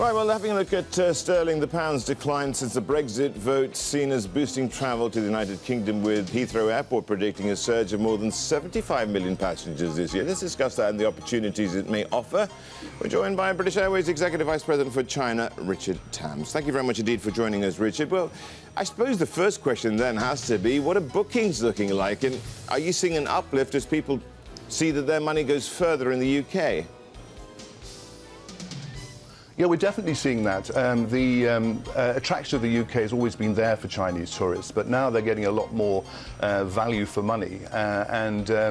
Right, well, having a look at sterling, the pound's declined since the Brexit vote, seen as boosting travel to the United Kingdom, with Heathrow Airport predicting a surge of more than 75 million passengers this year. Let's discuss that and the opportunities it may offer. We're joined by British Airways Executive Vice President for China, Richard Tams. Thank you very much indeed for joining us, Richard. Well, I suppose the first question then has to be, what are bookings looking like? And are you seeing an uplift as people see that their money goes further in the UK? Yeah, we're definitely seeing that. The attraction of the UK has always been there for Chinese tourists, but now they're getting a lot more value for money.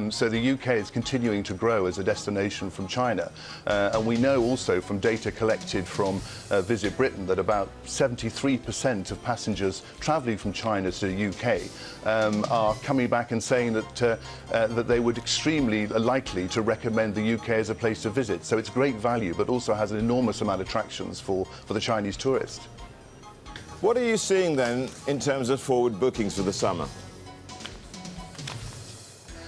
So the UK is continuing to grow as a destination from China. And we know also from data collected from Visit Britain that about 73% of passengers travelling from China to the UK are coming back and saying that, that they would extremely likely to recommend the UK as a place to visit. So it's great value, but also has an enormous amount of attractions for the Chinese tourist. What are you seeing then in terms of forward bookings for the summer?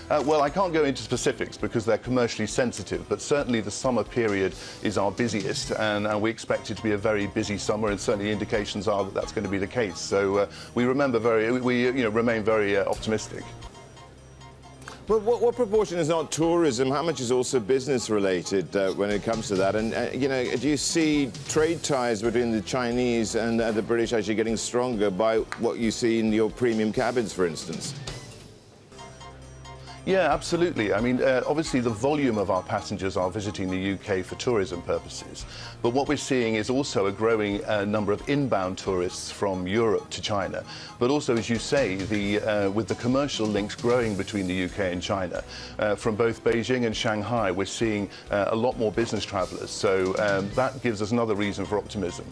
Well, I can't go into specifics because they're commercially sensitive, but certainly the summer period is our busiest, and we expect it to be a very busy summer, and certainly indications are that that's going to be the case. So we remain very optimistic. Well, what proportion is not tourism? How much is also business related when it comes to that? And do you see trade ties between the Chinese and the British actually getting stronger by what you see in your premium cabins, for instance? Yeah, absolutely. I mean, obviously the volume of our passengers are visiting the UK for tourism purposes. But what we're seeing is also a growing number of inbound tourists from Europe to China. But also, as you say, with the commercial links growing between the UK and China, from both Beijing and Shanghai, we're seeing a lot more business travellers. So that gives us another reason for optimism.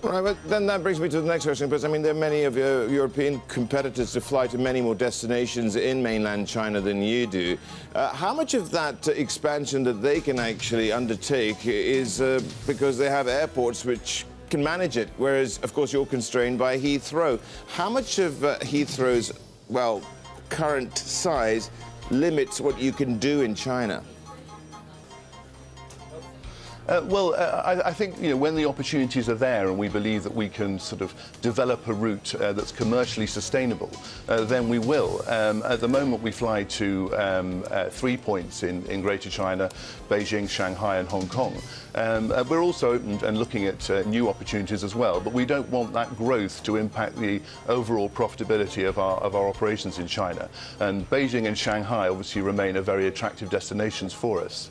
Right, but then that brings me to the next question, because, I mean, there are many of your European competitors who fly to many more destinations in mainland China than you do. How much of that expansion that they can actually undertake is because they have airports which can manage it, whereas, of course, you're constrained by Heathrow? How much of Heathrow's, well, current size limits what you can do in China? I think when the opportunities are there and we believe that we can sort of develop a route that's commercially sustainable, then we will. At the moment, we fly to 3 points in Greater China: Beijing, Shanghai, and Hong Kong. We're also open and looking at new opportunities as well, but we don't want that growth to impact the overall profitability of our operations in China. And Beijing and Shanghai obviously remain a very attractive destinations for us.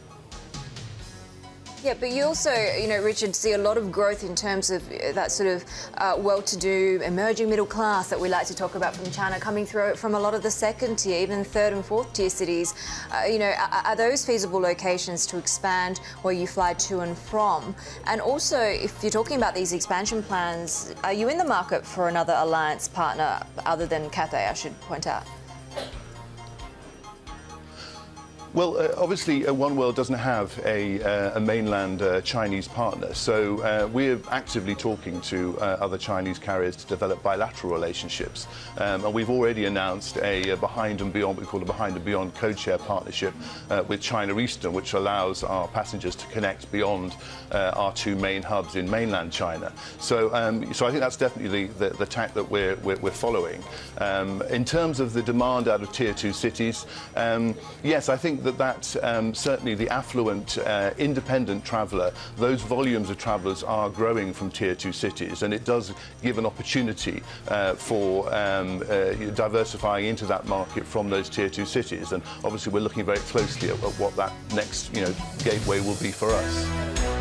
Yeah, but you also, Richard, see a lot of growth in terms of that sort of well-to-do, emerging middle class that we like to talk about from China, coming through from a lot of the second-tier, even third- and fourth-tier cities. Are those feasible locations to expand where you fly to and from? And also, if you're talking about these expansion plans, are you in the market for another alliance partner other than Cathay, I should point out? Well, obviously, One World doesn't have a mainland Chinese partner, so we're actively talking to other Chinese carriers to develop bilateral relationships. And we've already announced a Behind and Beyond, we call a Behind and Beyond code-share partnership with China Eastern, which allows our passengers to connect beyond our two main hubs in mainland China. So, so I think that's definitely the tack that we're following. In terms of the demand out of Tier 2 cities, yes, I think that certainly the affluent, independent traveller, those volumes of travellers are growing from Tier 2 cities, and it does give an opportunity for diversifying into that market from those Tier 2 cities. And obviously we're looking very closely at what that next gateway will be for us.